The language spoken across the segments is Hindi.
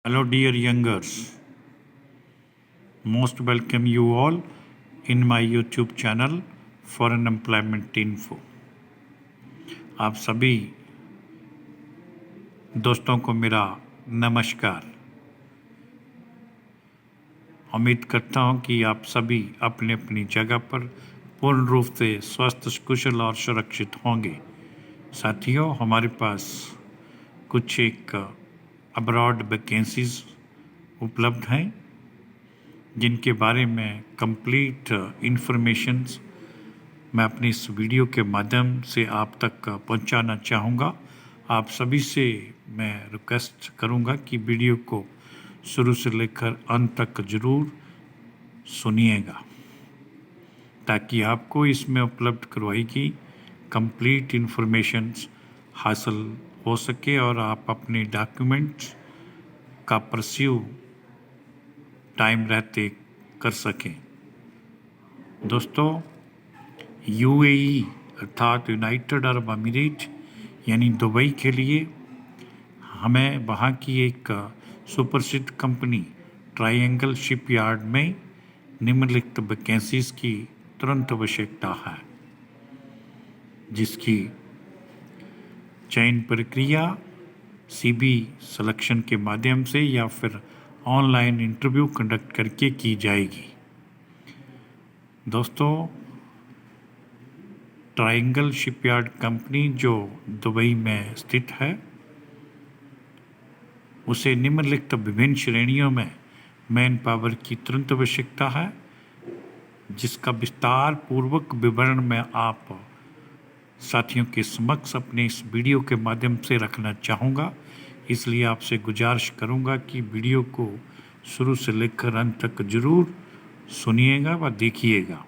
Hello, dear youngers. Most welcome you all in my YouTube channel Foreign Employment Info. आप सभी दोस्तों को मेरा नमस्कार। उम्मीद करता हूं कि आप सभी अपनी अपनी जगह पर पूर्ण रूप से स्वस्थ, कुशल और सुरक्षित होंगे। साथियों, हमारे पास कुछ एक अब्रॉड वैकेंसीज उपलब्ध हैं जिनके बारे में कंप्लीट इंफॉर्मेशंस मैं अपनी इस वीडियो के माध्यम से आप तक पहुंचाना चाहूँगा। आप सभी से मैं रिक्वेस्ट करूँगा कि वीडियो को शुरू से लेकर अंत तक ज़रूर सुनिएगा ताकि आपको इसमें उपलब्ध करवाई गई कंप्लीट इंफॉर्मेशंस हासिल हो सके और आप अपने डॉक्यूमेंट्स का परस्यू टाइम रहते कर सकें। दोस्तों, यूएई अर्थात यूनाइटेड अरब अमीरेट यानी दुबई के लिए हमें वहाँ की एक सुप्रसिद्ध कंपनी ट्रायंगल शिपयार्ड में निम्नलिखित वैकेंसीज की तुरंत आवश्यकता है, जिसकी चयन प्रक्रिया सीबी सिलेक्शन के माध्यम से या फिर ऑनलाइन इंटरव्यू कंडक्ट करके की जाएगी। दोस्तों, ट्रायंगल शिपयार्ड कंपनी जो दुबई में स्थित है, उसे निम्नलिखित विभिन्न श्रेणियों में मैन पावर की तुरंत आवश्यकता है, जिसका विस्तार पूर्वक विवरण मैं आप साथियों के समक्ष अपने इस वीडियो के माध्यम से रखना चाहूँगा। इसलिए आपसे गुजारिश करूँगा कि वीडियो को शुरू से लेकर अंत तक जरूर सुनिएगा व देखिएगा।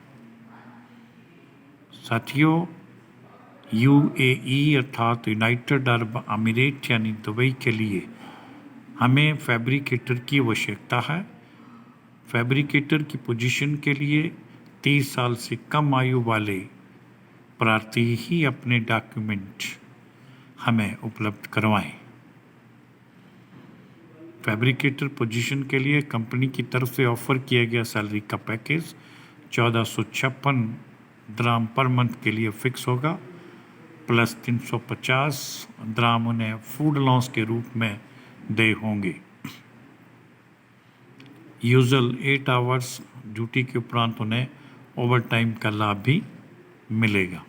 साथियों, यूएई अर्थात यूनाइटेड अरब अमीरेट यानी दुबई के लिए हमें फैब्रिकेटर की आवश्यकता है। फैब्रिकेटर की पोजीशन के लिए 30 साल से कम आयु वाले प्रार्थी ही अपने डॉक्यूमेंट हमें उपलब्ध करवाएं। फैब्रिकेटर पोजीशन के लिए कंपनी की तरफ से ऑफर किया गया सैलरी का पैकेज 1456 द्राम पर मंथ के लिए फिक्स होगा, प्लस 350 द्राम उन्हें फूड अलाउंस के रूप में दे होंगे। यूजुअल 8 आवर्स ड्यूटी के उपरांत उन्हें ओवर टाइम का लाभ भी मिलेगा।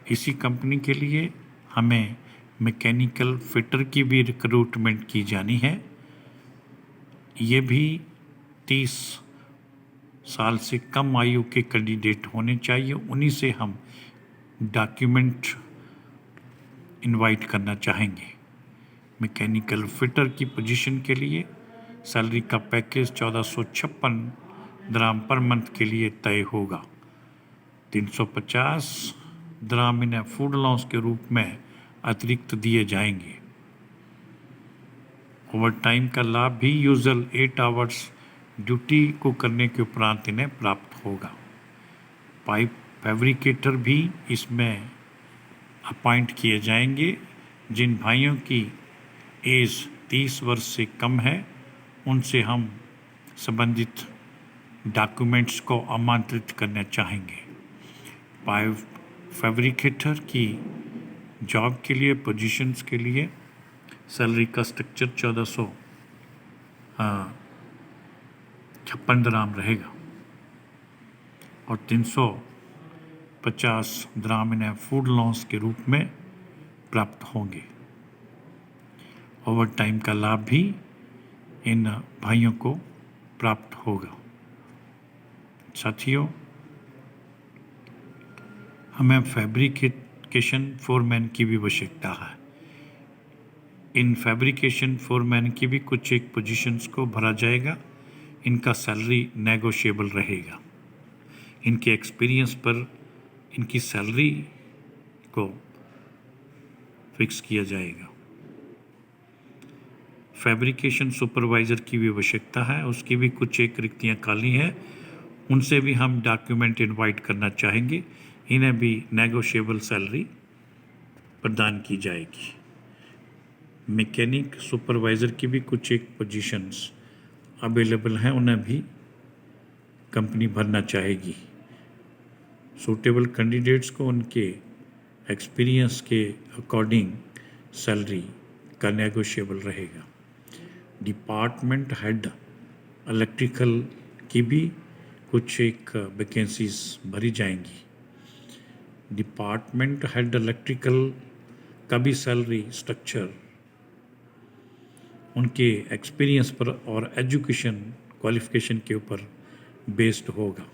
इसी कंपनी के लिए हमें मैकेनिकल फिटर की भी रिक्रूटमेंट की जानी है। ये भी 30 साल से कम आयु के कैंडिडेट होने चाहिए। उन्हीं से हम डॉक्यूमेंट इनवाइट करना चाहेंगे। मैकेनिकल फिटर की पोजीशन के लिए सैलरी का पैकेज 1456 द्राम पर मंथ के लिए तय होगा। 350 द्राम इन्हें फूड अलाउंस के रूप में अतिरिक्त दिए जाएंगे। ओवर टाइम का लाभ भी यूजुअल 8 आवर्स ड्यूटी को करने के उपरांत इन्हें प्राप्त होगा। पाइप फैब्रिकेटर भी इसमें अपॉइंट किए जाएंगे। जिन भाइयों की एज 30 वर्ष से कम है, उनसे हम संबंधित डॉक्यूमेंट्स को आमंत्रित करना चाहेंगे। पाइप फैब्रिकेटर की जॉब के लिए, पोजीशंस के लिए सैलरी का स्ट्रक्चर 1456 द्राम रहेगा और 350 द्राम इन्हें फूड अलाउंस के रूप में प्राप्त होंगे। ओवर टाइम का लाभ भी इन भाइयों को प्राप्त होगा। साथियों, हमें फैब्रिकेशन फोरमैन की भी आवश्यकता है। इन फैब्रिकेशन फोरमैन की भी कुछ एक पोजीशंस को भरा जाएगा। इनका सैलरी नेगोशिएबल रहेगा। इनके एक्सपीरियंस पर इनकी सैलरी को फिक्स किया जाएगा। फैब्रिकेशन सुपरवाइज़र की भी आवश्यकता है, उसकी भी कुछ एक रिक्तियाँ खाली हैं, उनसे भी हम डॉक्यूमेंट इनवाइट करना चाहेंगे। इन्हें भी नेगोशिएबल सैलरी प्रदान की जाएगी। मैकेनिक सुपरवाइज़र की भी कुछ एक पोजीशंस अवेलेबल हैं, उन्हें भी कंपनी भरना चाहेगी। सूटेबल कैंडिडेट्स को उनके एक्सपीरियंस के अकॉर्डिंग सैलरी का नेगोशिएबल रहेगा। डिपार्टमेंट हेड इलेक्ट्रिकल की भी कुछ एक वैकेंसीज भरी जाएंगी। डिपार्टमेंट हेड इलेक्ट्रिकल का भी सैलरी स्ट्रक्चर उनके एक्सपीरियंस पर और एजुकेशन क्वालिफिकेशन के ऊपर बेस्ड होगा।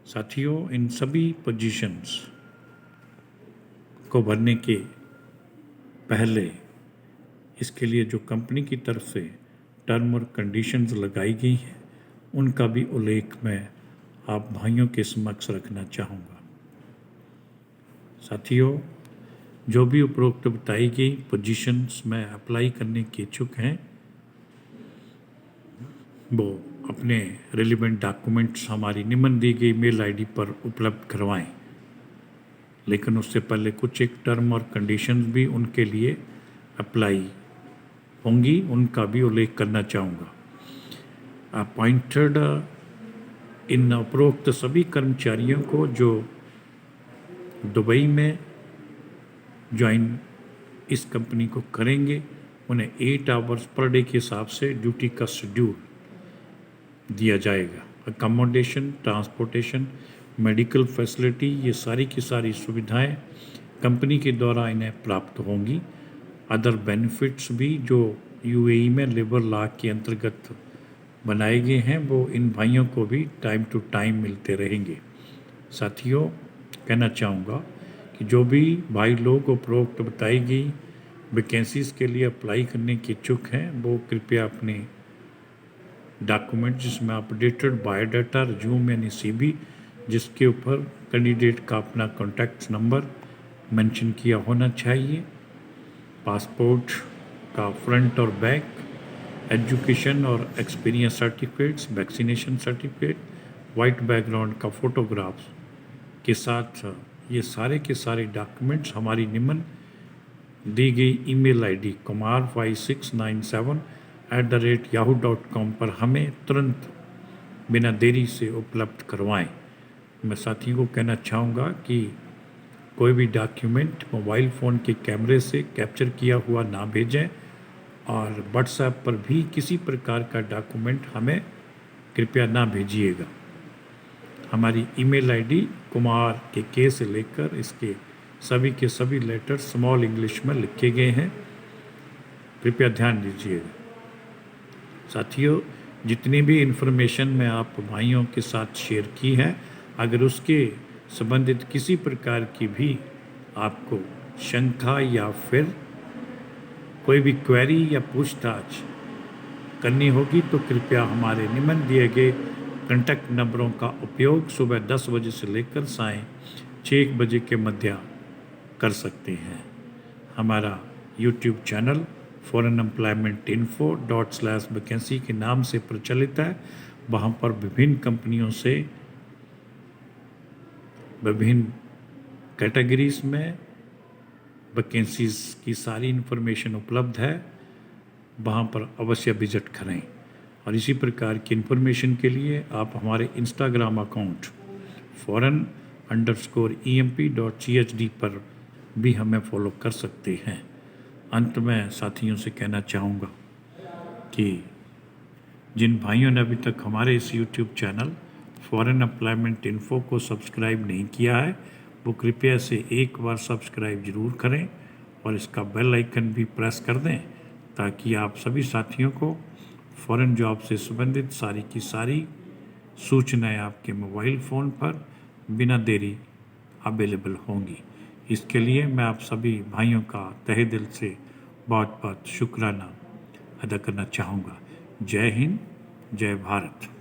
साथियों, इन सभी पोजीशंस को भरने के पहले इसके लिए जो कंपनी की तरफ से टर्म और कंडीशंस लगाई गई हैं, उनका भी उल्लेख मैं आप भाइयों के समक्ष रखना चाहूँगा। साथियों, जो भी उपरोक्त बताई गई पोजीशंस में अप्लाई करने के इच्छुक हैं, वो अपने रिलेवेंट डॉक्यूमेंट्स हमारी निम्न दी गई मेल आईडी पर उपलब्ध करवाएं। लेकिन उससे पहले कुछ एक टर्म और कंडीशंस भी उनके लिए अप्लाई होंगी, उनका भी उल्लेख करना चाहूँगा। अपॉइंटेड इन उपरोक्त सभी कर्मचारियों को जो दुबई में ज्वाइन इस कंपनी को करेंगे, उन्हें 8 आवर्स पर डे के हिसाब से ड्यूटी का शेड्यूल दिया जाएगा। अकोमोडेशन, ट्रांसपोर्टेशन, मेडिकल फैसिलिटी, ये सारी की सारी सुविधाएं कंपनी के द्वारा इन्हें प्राप्त होंगी। अदर बेनिफिट्स भी जो यूएई में लेबर लॉ के अंतर्गत बनाए गए हैं, वो इन भाइयों को भी टाइम टू टाइम मिलते रहेंगे। साथियों, कहना चाहूँगा कि जो भी भाई लोग उपरोक्त बताई गई वैकेंसीज़ के लिए अप्लाई करने के इच्छुक हैं, वो कृपया अपने डॉक्यूमेंट जिसमें अपडेटेड बायोडाटा, रिज्यूम यानी सीवी, जिसके ऊपर कैंडिडेट का अपना कॉन्टैक्ट नंबर मेंशन किया होना चाहिए, पासपोर्ट का फ्रंट और बैक, एजुकेशन और experience certificates, vaccination certificate, white background का फोटोग्राफ्स के साथ ये सारे के सारे डॉक्यूमेंट्स हमारी निम्न दी गई ईमेल आईडी kumar5697@yahoo.com पर हमें तुरंत बिना देरी से उपलब्ध करवाएं। मैं साथियों को कहना चाहूँगा कि कोई भी डॉक्यूमेंट मोबाइल फ़ोन के कैमरे से कैप्चर किया हुआ ना भेजें और व्हाट्सएप पर भी किसी प्रकार का डॉक्यूमेंट हमें कृपया ना भेजिएगा। हमारी ईमेल आईडी कुमार के से लेकर इसके सभी के सभी लेटर स्मॉल इंग्लिश में लिखे गए हैं, कृपया ध्यान दीजिएगा। साथियों, जितनी भी इन्फॉर्मेशन मैं आप भाइयों के साथ शेयर की है, अगर उसके संबंधित किसी प्रकार की भी आपको शंका या फिर कोई भी क्वेरी या पूछताछ करनी होगी, तो कृपया हमारे निम्न दिए गए कॉन्टैक्ट नंबरों का उपयोग सुबह 10 बजे से लेकर सायं 6 बजे के मध्य कर सकते हैं। हमारा यूट्यूब चैनल foreignemploymentinfo./vacancy के नाम से प्रचलित है। वहाँ पर विभिन्न कंपनियों से विभिन्न कैटेगरीज में वैकेंसीज की सारी इन्फॉर्मेशन उपलब्ध है, वहाँ पर अवश्य विजिट करें। और इसी प्रकार की इन्फॉर्मेशन के लिए आप हमारे इंस्टाग्राम अकाउंट foreign_emp.chd पर भी हमें फॉलो कर सकते हैं। अंत में साथियों से कहना चाहूँगा कि जिन भाइयों ने अभी तक हमारे इस YouTube channel foreign employment info को सब्सक्राइब नहीं किया है, वो कृपया से एक बार सब्सक्राइब ज़रूर करें और इसका बेल आइकन भी प्रेस कर दें, ताकि आप सभी साथियों को फॉरेन जॉब से संबंधित सारी की सारी सूचनाएं आपके मोबाइल फ़ोन पर बिना देरी अवेलेबल होंगी। इसके लिए मैं आप सभी भाइयों का तहे दिल से बहुत बहुत शुक्राना अदा करना चाहूँगा। जय हिंद, जय भारत।